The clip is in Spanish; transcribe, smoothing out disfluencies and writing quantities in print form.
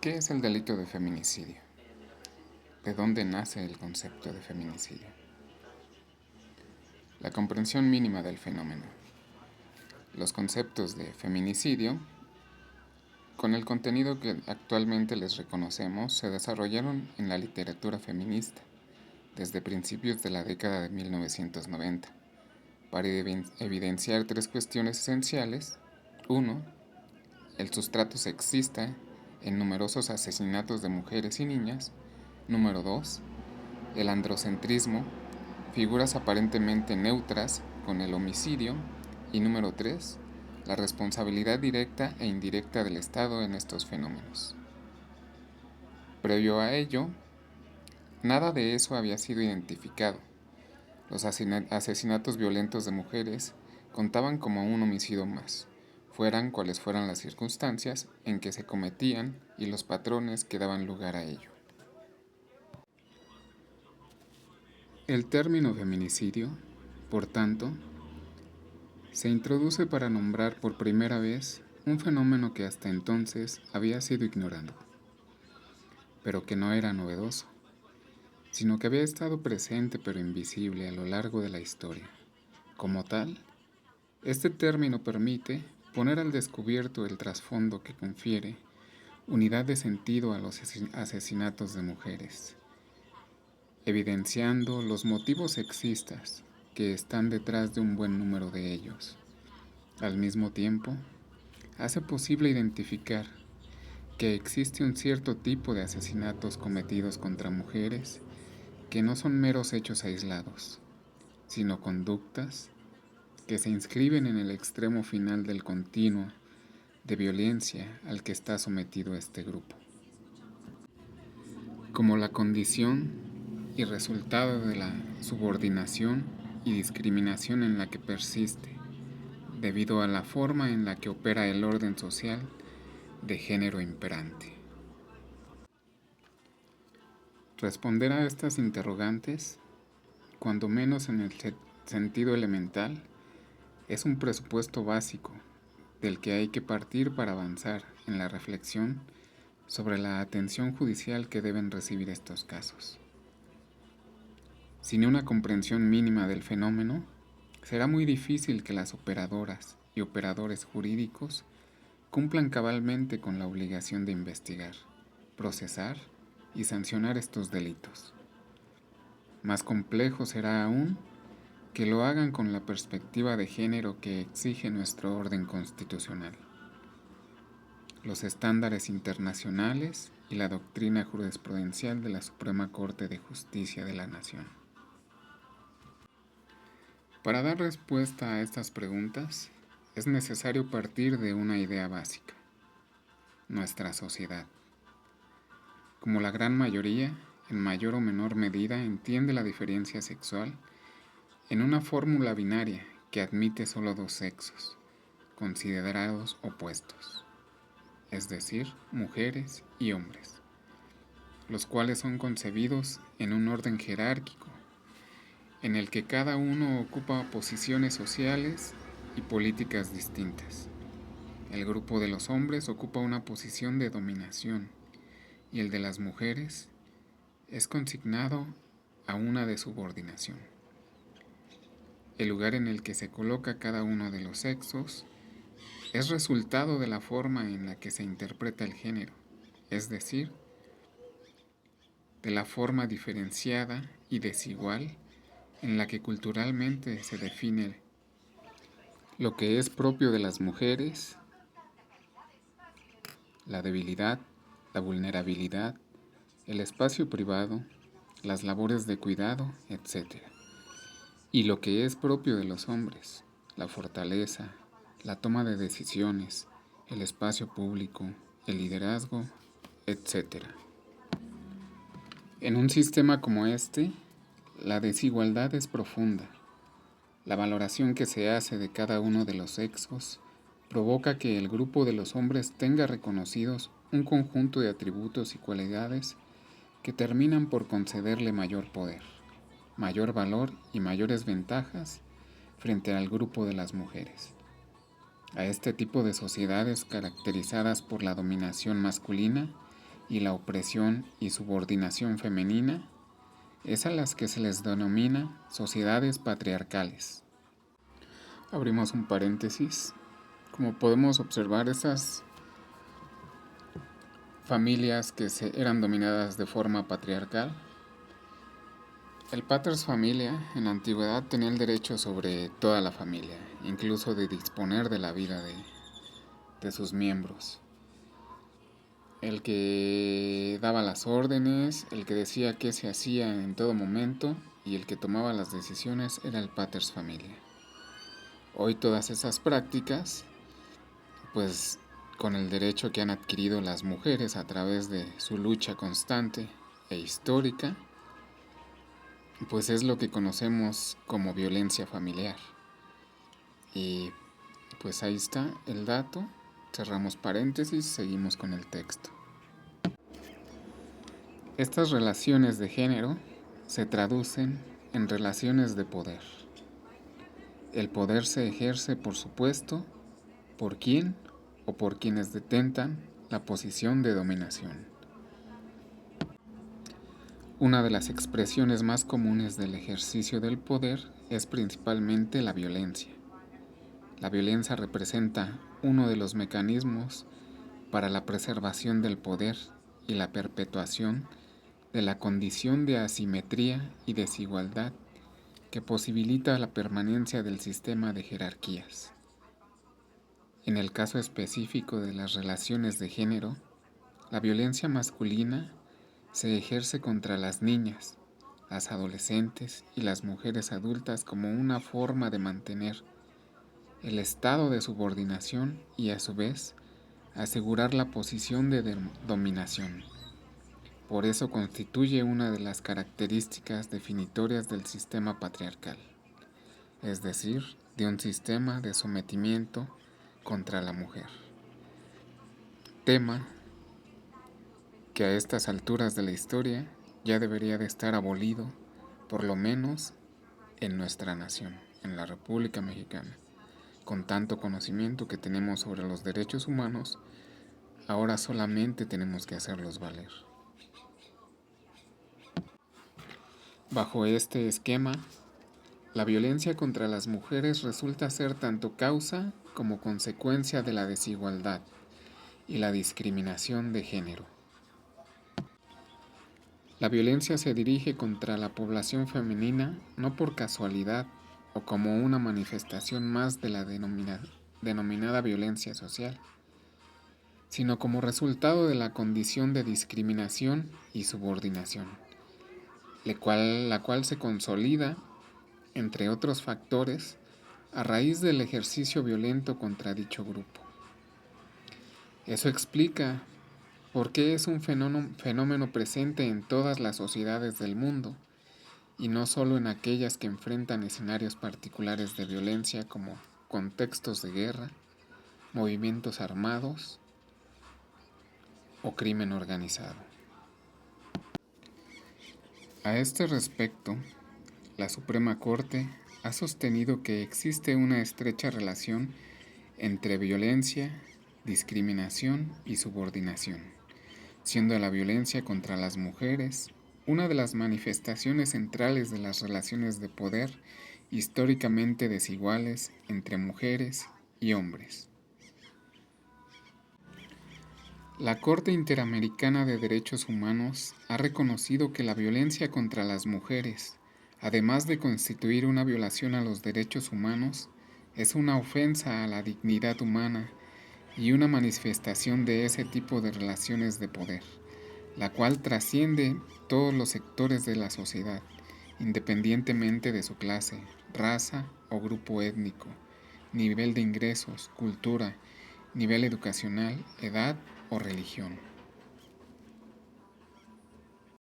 ¿Qué es el delito de feminicidio? ¿De dónde nace el concepto de feminicidio? La comprensión mínima del fenómeno. Los conceptos de feminicidio, con el contenido que actualmente les reconocemos, se desarrollaron en la literatura feminista desde principios de la década de 1990, para evidenciar tres cuestiones esenciales. 1. El sustrato sexista en numerosos asesinatos de mujeres y niñas. Número 2. El androcentrismo, figuras aparentemente neutras con el homicidio. Y número 3. La responsabilidad directa e indirecta del Estado en estos fenómenos. Previo a ello, nada de eso había sido identificado. Los asesinatos violentos de mujeres contaban como un homicidio más, fueran cuales fueran las circunstancias en que se cometían y los patrones que daban lugar a ello. El término feminicidio, por tanto, se introduce para nombrar por primera vez un fenómeno que hasta entonces había sido ignorado, pero que no era novedoso, sino que había estado presente pero invisible a lo largo de la historia. Como tal, este término permite poner al descubierto el trasfondo que confiere unidad de sentido a los asesinatos de mujeres, evidenciando los motivos sexistas que están detrás de un buen número de ellos. Al mismo tiempo, hace posible identificar que existe un cierto tipo de asesinatos cometidos contra mujeres que no son meros hechos aislados, sino conductas que se inscriben en el extremo final del continuo de violencia al que está sometido este grupo. Como la condición y resultado de la subordinación y discriminación en la que persiste, debido a la forma en la que opera el orden social de género imperante. Responder a estas interrogantes, cuando menos en el sentido elemental, es un presupuesto básico del que hay que partir para avanzar en la reflexión sobre la atención judicial que deben recibir estos casos. Sin una comprensión mínima del fenómeno, será muy difícil que las operadoras y operadores jurídicos cumplan cabalmente con la obligación de investigar, procesar y sancionar estos delitos. Más complejo será aún que lo hagan con la perspectiva de género que exige nuestro orden constitucional, los estándares internacionales y la doctrina jurisprudencial de la Suprema Corte de Justicia de la Nación. Para dar respuesta a estas preguntas, es necesario partir de una idea básica: nuestra sociedad. Como la gran mayoría, en mayor o menor medida, entiende la diferencia sexual en una fórmula binaria que admite solo dos sexos, considerados opuestos, es decir, mujeres y hombres, los cuales son concebidos en un orden jerárquico, en el que cada uno ocupa posiciones sociales y políticas distintas. El grupo de los hombres ocupa una posición de dominación y el de las mujeres es consignado a una de subordinación. El lugar en el que se coloca cada uno de los sexos es resultado de la forma en la que se interpreta el género, es decir, de la forma diferenciada y desigual en la que culturalmente se define lo que es propio de las mujeres, la debilidad, la vulnerabilidad, el espacio privado, las labores de cuidado, etc. Y lo que es propio de los hombres, la fortaleza, la toma de decisiones, el espacio público, el liderazgo, etc. En un sistema como este, la desigualdad es profunda. La valoración que se hace de cada uno de los sexos provoca que el grupo de los hombres tenga reconocidos un conjunto de atributos y cualidades que terminan por concederle mayor poder, mayor valor y mayores ventajas frente al grupo de las mujeres. A este tipo de sociedades caracterizadas por la dominación masculina y la opresión y subordinación femenina es a las que se les denomina sociedades patriarcales. Abrimos un paréntesis. Como podemos observar, esas familias que eran dominadas de forma patriarcal, el paters familia en la antigüedad tenía el derecho sobre toda la familia, incluso de disponer de la vida de sus miembros. El que daba las órdenes, el que decía qué se hacía en todo momento y el que tomaba las decisiones era el paters familia. Hoy todas esas prácticas, pues con el derecho que han adquirido las mujeres a través de su lucha constante e histórica, pues es lo que conocemos como violencia familiar. Y pues ahí está el dato, cerramos paréntesis, seguimos con el texto. Estas relaciones de género se traducen en relaciones de poder. El poder se ejerce, por supuesto, por quién o por quienes detentan la posición de dominación. Una de las expresiones más comunes del ejercicio del poder es principalmente la violencia. La violencia representa uno de los mecanismos para la preservación del poder y la perpetuación de la condición de asimetría y desigualdad que posibilita la permanencia del sistema de jerarquías. En el caso específico de las relaciones de género, la violencia masculina se ejerce contra las niñas, las adolescentes y las mujeres adultas como una forma de mantener el estado de subordinación y a su vez asegurar la posición de dominación. Por eso constituye una de las características definitorias del sistema patriarcal, es decir, de un sistema de sometimiento contra la mujer. Tema que a estas alturas de la historia ya debería de estar abolido, por lo menos en nuestra nación, en la República Mexicana. Con tanto conocimiento que tenemos sobre los derechos humanos, ahora solamente tenemos que hacerlos valer. Bajo este esquema, la violencia contra las mujeres resulta ser tanto causa como consecuencia de la desigualdad y la discriminación de género. La violencia se dirige contra la población femenina no por casualidad o como una manifestación más de la denominada violencia social, sino como resultado de la condición de discriminación y subordinación, la cual se consolida, entre otros factores, a raíz del ejercicio violento contra dicho grupo. Eso explica por qué es un fenómeno presente en todas las sociedades del mundo, y no solo en aquellas que enfrentan escenarios particulares de violencia como contextos de guerra, movimientos armados o crimen organizado. A este respecto, la Suprema Corte ha sostenido que existe una estrecha relación entre violencia, discriminación y subordinación, siendo la violencia contra las mujeres una de las manifestaciones centrales de las relaciones de poder históricamente desiguales entre mujeres y hombres. La Corte Interamericana de Derechos Humanos ha reconocido que la violencia contra las mujeres, además de constituir una violación a los derechos humanos, es una ofensa a la dignidad humana y una manifestación de ese tipo de relaciones de poder, la cual trasciende todos los sectores de la sociedad, independientemente de su clase, raza o grupo étnico, nivel de ingresos, cultura, nivel educacional, edad o religión.